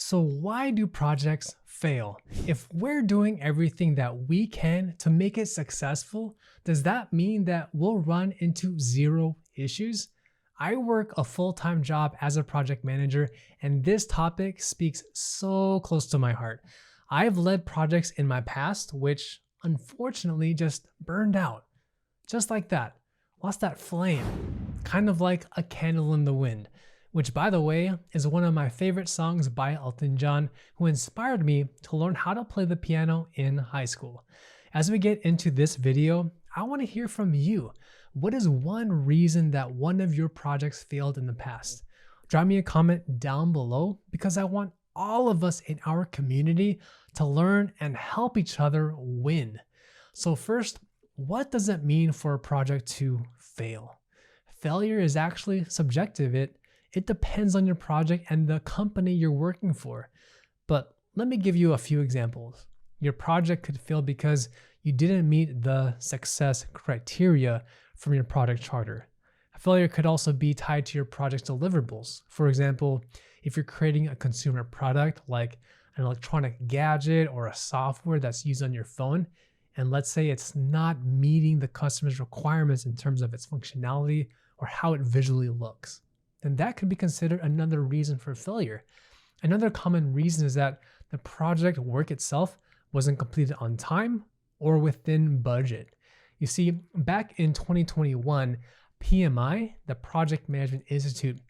So why do projects fail? If we're doing everything that we can to make it successful, does that mean that we'll run into zero issues? I work a full-time job as a project manager, and this topic speaks so close to my heart. I've led projects in my past, which unfortunately just burned out. Just like that. Lost that flame. Kind of like a candle in the wind. Which, by the way, is one of my favorite songs by Elton John, who inspired me to learn how to play the piano in high school. As we get into this video, I want to hear from you. What is one reason that one of your projects failed in the past? Drop me a comment down below because I want all of us in our community to learn and help each other win. So first, what does it mean for a project to fail? Failure is actually subjective. It depends on your project and the company you're working for. But let me give you a few examples. Your project could fail because you didn't meet the success criteria from your product charter. A failure could also be tied to your project's deliverables. For example, if you're creating a consumer product like an electronic gadget or a software that's used on your phone, and let's say it's not meeting the customer's requirements in terms of its functionality or how it visually looks, then that could be considered another reason for failure. Another common reason is that the project work itself wasn't completed on time or within budget. You see, back in 2021, PMI, the Project Management Institute,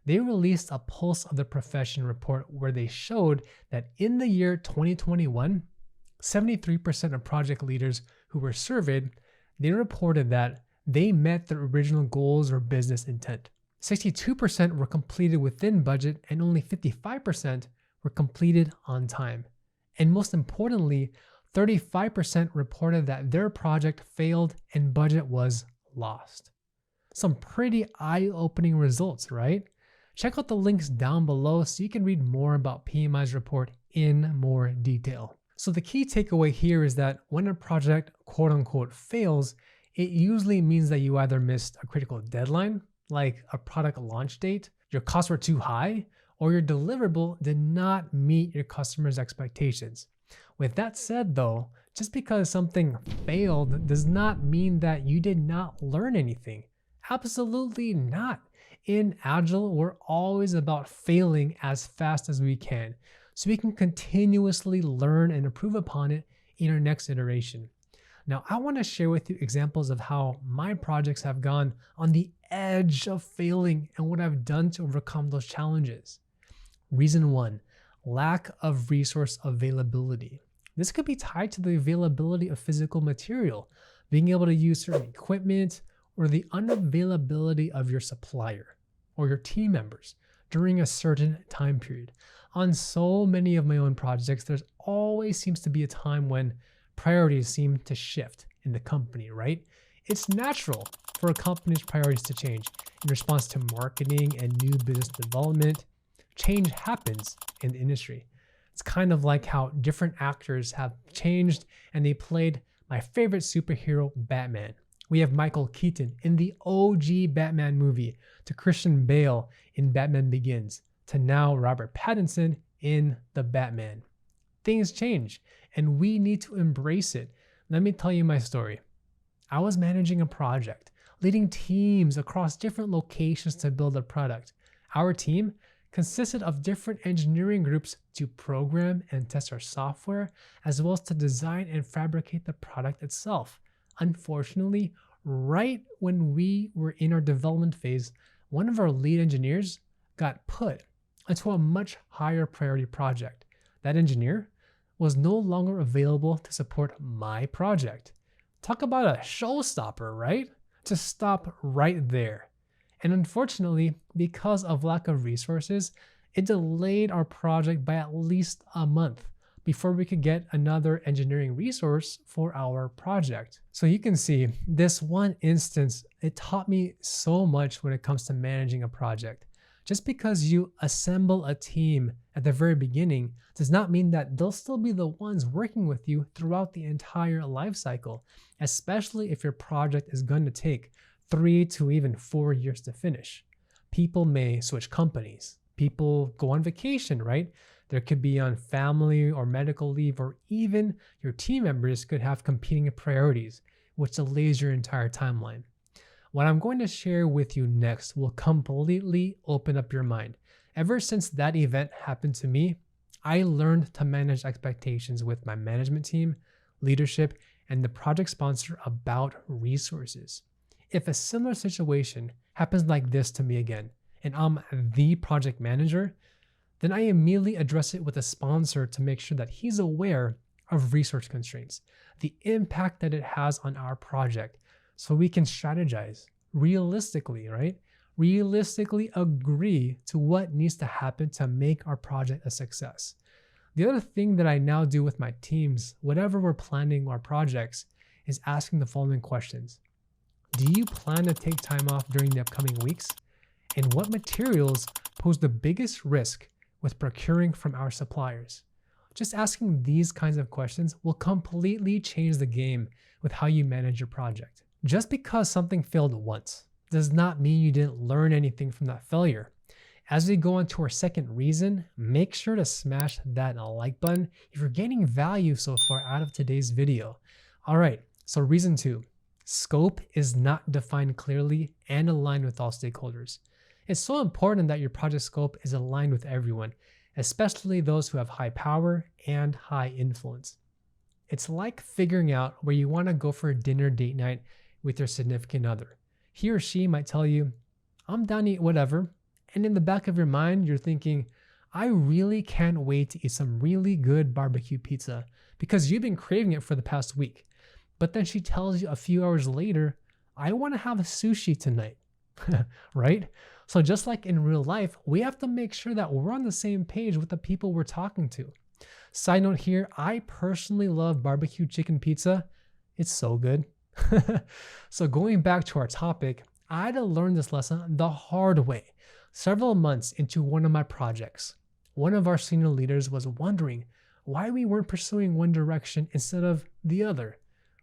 they released a Pulse of the Profession report where they showed that in the year 2021, 73% of project leaders who were surveyed, they reported that they met their original goals or business intent. 62% were completed within budget and only 55% were completed on time. And most importantly, 35% reported that their project failed and budget was lost. Some pretty eye-opening results, right? Check out the links down below so you can read more about PMI's report in more detail. So the key takeaway here is that when a project quote unquote fails, it usually means that you either missed a critical deadline, like a product launch date, your costs were too high, or your deliverable did not meet your customers' expectations. With that said though, just because something failed does not mean that you did not learn anything. Absolutely not. In Agile, we're always about failing as fast as we can, so we can continuously learn and improve upon it in our next iteration. Now, I want to share with you examples of how my projects have gone on the edge of failing and what I've done to overcome those challenges. Reason one, lack of resource availability. This could be tied to the availability of physical material, being able to use certain equipment, or the unavailability of your supplier or your team members during a certain time period. On so many of my own projects, there's always seems to be a time when priorities seem to shift in the company, right? It's natural for a company's priorities to change in response to marketing and new business development. Change happens in the industry. It's kind of like how different actors have changed and they played my favorite superhero, Batman. We have Michael Keaton in the OG Batman movie, to Christian Bale in Batman Begins, to now Robert Pattinson in The Batman. Things change and we need to embrace it. Let me tell you my story. I was managing a project, leading teams across different locations to build a product. Our team consisted of different engineering groups to program and test our software, as well as to design and fabricate the product itself. Unfortunately, right when we were in our development phase, one of our lead engineers got put into a much higher priority project. That engineer was no longer available to support my project. Talk about a showstopper, right? Just stop right there. And unfortunately, because of lack of resources, it delayed our project by at least a month before we could get another engineering resource for our project. So you can see this one instance, it taught me so much when it comes to managing a project. Just because you assemble a team at the very beginning does not mean that they'll still be the ones working with you throughout the entire life cycle, especially if your project is going to take 3 to even 4 years to finish. People may switch companies. People go on vacation, right? There could be on family or medical leave, or even your team members could have competing priorities, which delays your entire timeline. What I'm going to share with you next will completely open up your mind. Ever since that event happened to me, I learned to manage expectations with my management team, leadership, and the project sponsor about resources. If a similar situation happens like this to me again, and I'm the project manager, then I immediately address it with a sponsor to make sure that he's aware of resource constraints, the impact that it has on our project, so we can strategize realistically, right? Realistically agree to what needs to happen to make our project a success. The other thing that I now do with my teams, whenever we're planning our projects, is asking the following questions. Do you plan to take time off during the upcoming weeks? And what materials pose the biggest risk with procuring from our suppliers? Just asking these kinds of questions will completely change the game with how you manage your project. Just because something failed once does not mean you didn't learn anything from that failure. As we go on to our second reason, make sure to smash that like button if you're gaining value so far out of today's video. All right, so reason 2, scope is not defined clearly and aligned with all stakeholders. It's so important that your project scope is aligned with everyone, especially those who have high power and high influence. It's like figuring out where you want to go for a dinner date night with your significant other. He or she might tell you, I'm down to eat whatever. And in the back of your mind, you're thinking, I really can't wait to eat some really good barbecue pizza because you've been craving it for the past week. But then she tells you a few hours later, I want to have a sushi tonight, right? So just like in real life, we have to make sure that we're on the same page with the people we're talking to. Side note here, I personally love barbecue chicken pizza. It's so good. So going back to our topic, I had to learn this lesson the hard way. Several months into one of my projects, one of our senior leaders was wondering why we weren't pursuing one direction instead of the other.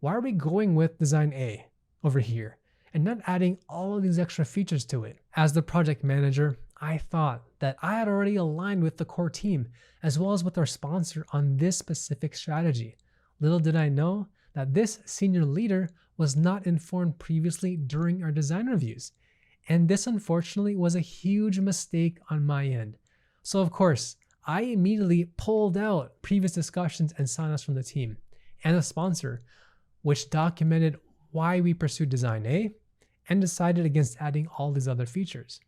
Why are we going with design A over here and not adding all of these extra features to it? As the project manager, I thought that I had already aligned with the core team as well as with our sponsor on this specific strategy. Little did I know that this senior leader was not informed previously during our design reviews. And this unfortunately was a huge mistake on my end. So of course, I immediately pulled out previous discussions and sign-offs from the team and the sponsor, which documented why we pursued design A and decided against adding all these other features.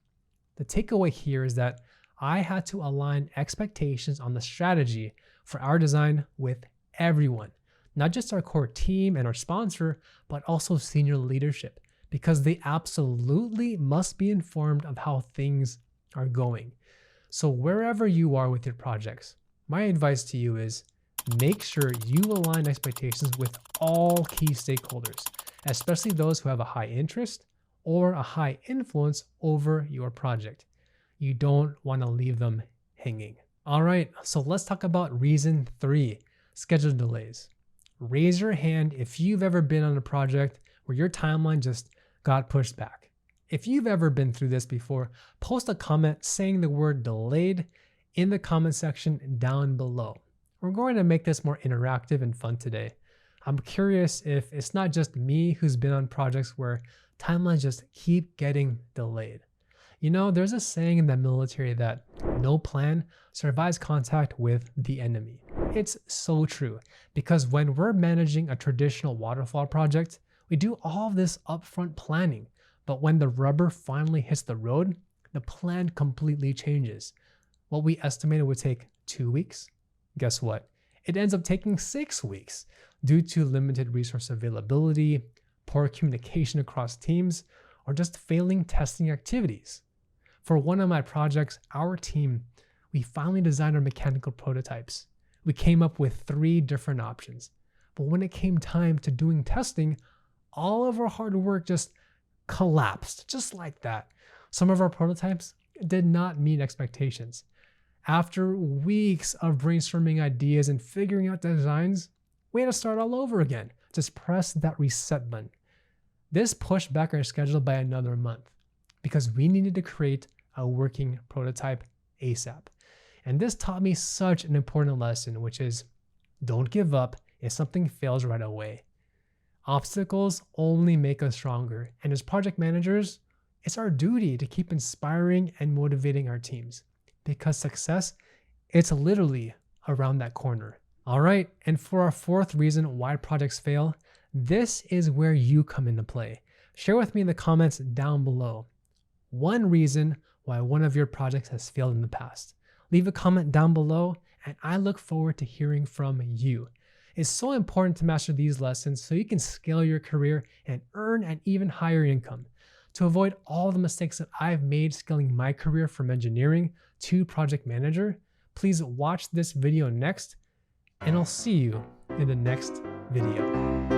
The takeaway here is that I had to align expectations on the strategy for our design with everyone, not just our core team and our sponsor, but also senior leadership, because they absolutely must be informed of how things are going. So wherever you are with your projects, my advice to you is make sure you align expectations with all key stakeholders, especially those who have a high interest or a high influence over your project. You don't want to leave them hanging. All right, so let's talk about reason 3, schedule delays. Raise your hand if you've ever been on a project where your timeline just got pushed back. If you've ever been through this before, post a comment saying the word delayed in the comment section down below. We're going to make this more interactive and fun today. I'm curious if it's not just me who's been on projects where timelines just keep getting delayed. You know, there's a saying in the military that no plan survives contact with the enemy. It's so true, because when we're managing a traditional waterfall project, we do all of this upfront planning, but when the rubber finally hits the road, the plan completely changes. What we estimated would take 2 weeks, guess what? It ends up taking 6 weeks due to limited resource availability, poor communication across teams, or just failing testing activities. For one of my projects, our team, we finally designed our mechanical prototypes. We came up with 3 different options, but when it came time to doing testing, all of our hard work just collapsed, just like that. Some of our prototypes did not meet expectations. After weeks of brainstorming ideas and figuring out designs, we had to start all over again. Just press that reset button. This pushed back our schedule by another month because we needed to create a working prototype ASAP. And this taught me such an important lesson, which is don't give up if something fails right away. Obstacles only make us stronger, and as project managers, it's our duty to keep inspiring and motivating our teams because success, it's literally around that corner. All right, and for our fourth reason why projects fail, this is where you come into play. Share with me in the comments down below one reason why one of your projects has failed in the past. Leave a comment down below, and I look forward to hearing from you. It's so important to master these lessons so you can scale your career and earn an even higher income. To avoid all the mistakes that I've made scaling my career from engineering to project manager, please watch this video next, and I'll see you in the next video.